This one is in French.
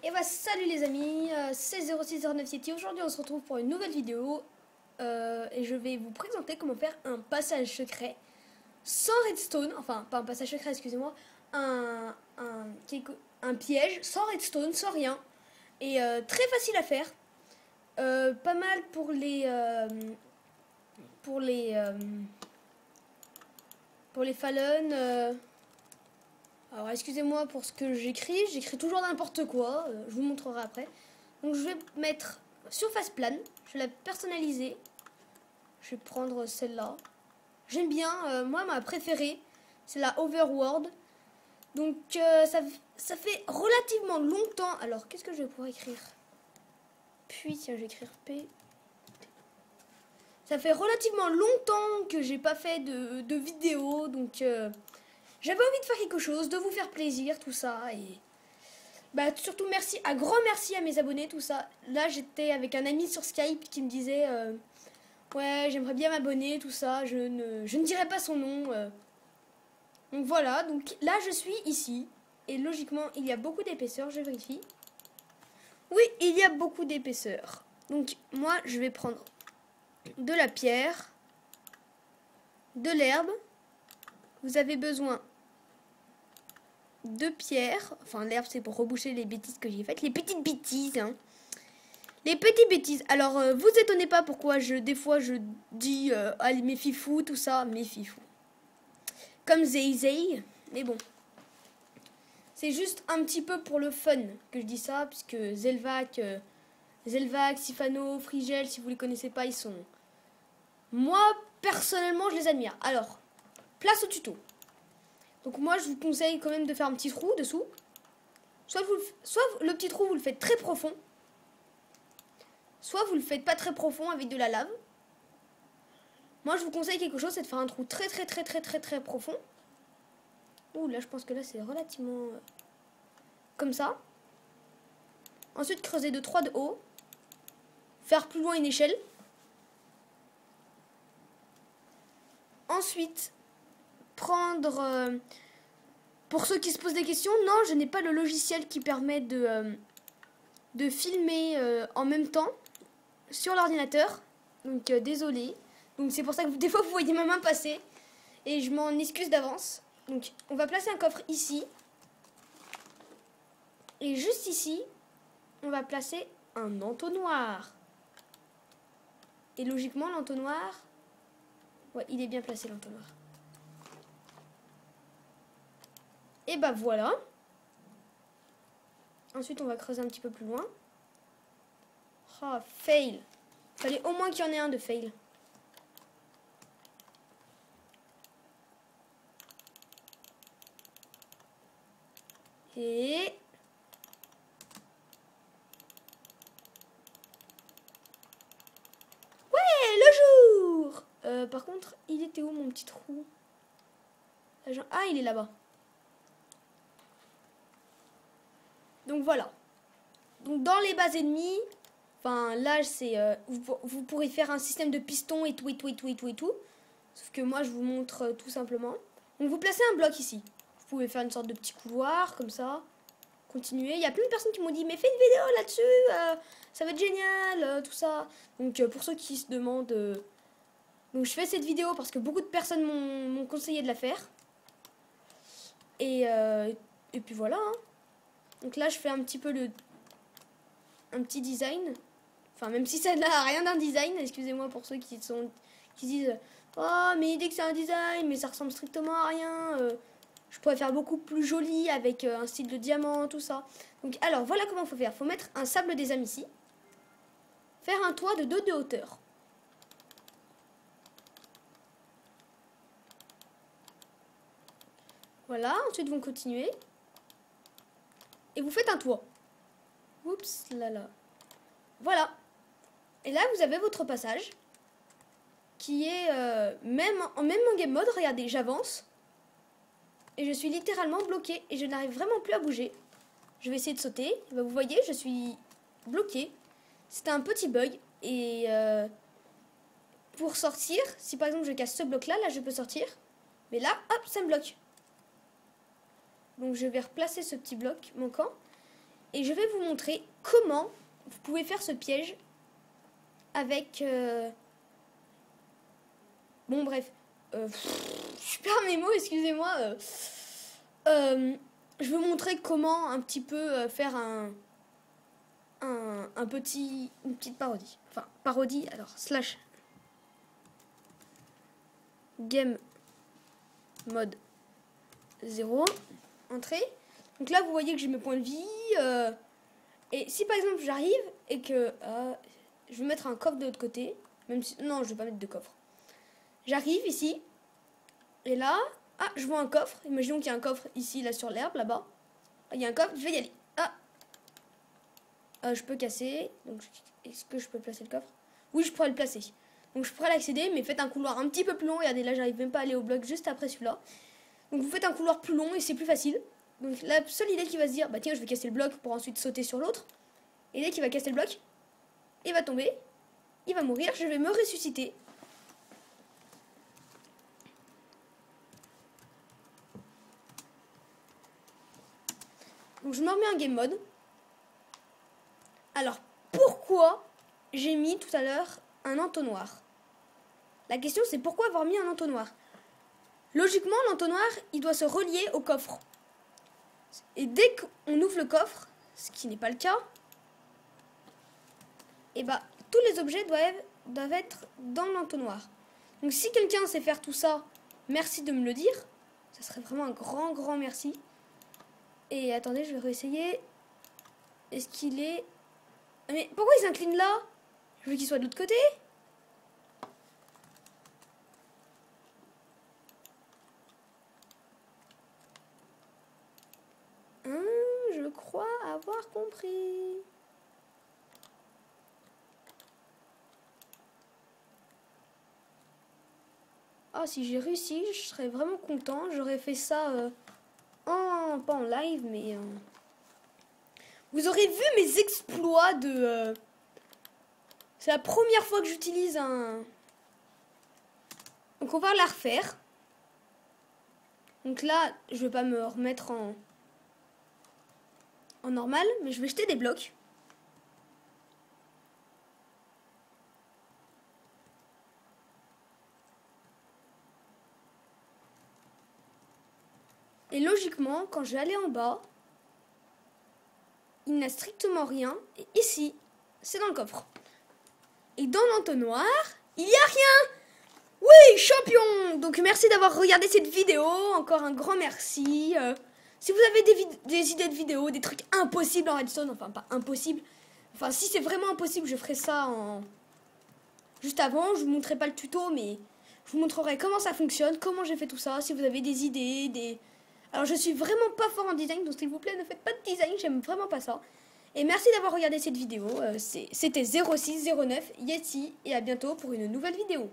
Et bah salut les amis, c'est 0609 City. Aujourd'hui on se retrouve pour une nouvelle vidéo et je vais vous présenter comment faire un passage secret sans redstone, enfin pas un passage secret excusez-moi, un piège sans redstone, sans rien et très facile à faire, pas mal pour les Fallen. Alors excusez-moi pour ce que j'écris toujours n'importe quoi, je vous montrerai après. Donc je vais mettre surface plane, je vais la personnaliser. Je vais prendre celle-là. J'aime bien, moi ma préférée, c'est la Overworld. Donc ça fait relativement longtemps. Alors qu'est-ce que je vais pouvoir écrire? Puis tiens, je vais écrire P. Ça fait relativement longtemps que j'ai pas fait de vidéo, donc j'avais envie de faire quelque chose, de vous faire plaisir, tout ça. Et bah surtout un grand merci à mes abonnés, tout ça. Là j'étais avec un ami sur Skype qui me disait ouais j'aimerais bien m'abonner, tout ça. Je ne dirai pas son nom. Donc voilà, donc là je suis ici. Et logiquement il y a beaucoup d'épaisseur, je vérifie. Oui, il y a beaucoup d'épaisseur. Donc moi je vais prendre de la pierre, de l'herbe. Vous avez besoin de pierre. Enfin, l'herbe, c'est pour reboucher les bêtises que j'ai faites. Les petites bêtises, hein. Les petites bêtises. Alors, vous étonnez pas pourquoi des fois, je dis allez, mes fifous, tout ça. Mes fifous. Comme Zay. Mais bon. C'est juste un petit peu pour le fun que je dis ça. Puisque Zelvac, Sifano, Frigel, si vous les connaissez pas, ils sont... Moi, personnellement, je les admire. Alors, place au tuto. Donc moi, je vous conseille quand même de faire un petit trou dessous. Soit le petit trou, vous le faites très profond. Soit vous le faites pas très profond avec de la lave. Moi, je vous conseille quelque chose, c'est de faire un trou très profond. Ouh, là, je pense que là, c'est relativement... comme ça. Ensuite, creuser de 3 de haut. Faire plus loin une échelle. Ensuite... prendre pour ceux qui se posent des questions, non, je n'ai pas le logiciel qui permet de filmer en même temps sur l'ordinateur, donc désolé. Donc c'est pour ça que des fois vous voyez ma main passer et je m'en excuse d'avance. Donc on va placer un coffre ici et juste ici on va placer un entonnoir. Et logiquement l'entonnoir, ouais, il est bien placé l'entonnoir. Et bah voilà. Ensuite, on va creuser un petit peu plus loin. Oh, fail. Fallait au moins qu'il y en ait un de fail. Et... ouais, le jour. Par contre, il était où mon petit trou? Ah, il est là-bas. Donc voilà. Donc dans les bases ennemies, enfin là c'est vous pourrez faire un système de pistons et tout. Sauf que moi je vous montre tout simplement. Donc vous placez un bloc ici. Vous pouvez faire une sorte de petit couloir comme ça. Continuer. Il y a plein de personnes qui m'ont dit mais fais une vidéo là-dessus, ça va être génial, tout ça. Donc pour ceux qui se demandent, donc je fais cette vidéo parce que beaucoup de personnes m'ont conseillé de la faire. Et puis voilà. Hein. Donc là, je fais un petit peu un petit design. Enfin, même si ça n'a rien d'un design, excusez-moi pour ceux qui disent oh, mais il dit que c'est un design, mais ça ressemble strictement à rien. Je pourrais faire beaucoup plus joli avec un style de diamant, tout ça. Donc, alors, voilà comment il faut faire. Il faut mettre un sable des âmes ici. Faire un toit de 2 de hauteur. Voilà, ensuite, vous continuez. Et vous faites un toit. Oups, là. Voilà. Et là, vous avez votre passage. Qui est même en game mode. Regardez, j'avance. Et je suis littéralement bloquée. Et je n'arrive vraiment plus à bouger. Je vais essayer de sauter. Et ben, vous voyez, je suis bloquée. C'était un petit bug. Et pour sortir, si par exemple je casse ce bloc-là, là je peux sortir. Mais là, hop, ça me bloque. Donc je vais replacer ce petit bloc manquant. Et je vais vous montrer comment vous pouvez faire ce piège avec... Bon, bref. Je perds mes mots, excusez-moi. Je vais vous montrer comment un petit peu faire une petite parodie. Enfin, parodie, alors, slash game mode 0. Entrée. Donc là, vous voyez que j'ai mes points de vie. Et si par exemple j'arrive et que je vais mettre un coffre de l'autre côté, même si non, je vais pas mettre de coffre. J'arrive ici et là, je vois un coffre. Imaginons qu'il y a un coffre ici, là sur l'herbe, là-bas. Il y a un coffre, je vais y aller. Je peux casser. Donc, est-ce que je peux placer le coffre? Oui, je pourrais le placer. Donc je pourrais l'accéder, mais faites un couloir un petit peu plus long. Regardez, là, j'arrive même pas à aller au bloc juste après celui-là. Donc vous faites un couloir plus long et c'est plus facile. Donc la seule idée qui va se dire, bah tiens, je vais casser le bloc pour ensuite sauter sur l'autre. Et dès qu'il va casser le bloc, il va tomber, il va mourir, je vais me ressusciter. Donc je me remets en game mode. Alors pourquoi j'ai mis tout à l'heure un entonnoir? La question c'est pourquoi avoir mis un entonnoir? Logiquement l'entonnoir il doit se relier au coffre. Et dès qu'on ouvre le coffre, ce qui n'est pas le cas, et bah tous les objets doivent être dans l'entonnoir. Donc si quelqu'un sait faire tout ça, merci de me le dire. Ça serait vraiment un grand merci. Et attendez, je vais réessayer. Est-ce qu'il est... Mais pourquoi il s'incline là? Je veux qu'il soit de l'autre côté. Je crois avoir compris. Ah, si j'ai réussi, je serais vraiment content. J'aurais fait ça pas en live, mais... Vous aurez vu mes exploits de... C'est la première fois que j'utilise un... Donc on va la refaire. Donc là, je vais pas me remettre en normal, mais je vais jeter des blocs. Et logiquement, quand je vais aller en bas, il n'a strictement rien. Et ici, c'est dans le coffre. Et dans l'entonnoir, il n'y a rien. Oui, champion. Donc merci d'avoir regardé cette vidéo. Encore un grand merci. Si vous avez des idées de vidéos, des trucs impossibles en redstone, enfin pas impossible. Enfin si c'est vraiment impossible, je ferai ça juste avant. Je vous montrerai pas le tuto, mais je vous montrerai comment ça fonctionne, comment j'ai fait tout ça. Si vous avez des idées, Alors je suis vraiment pas fort en design, donc s'il vous plaît ne faites pas de design, j'aime vraiment pas ça. Et merci d'avoir regardé cette vidéo, c'était 0609 Yeti et à bientôt pour une nouvelle vidéo.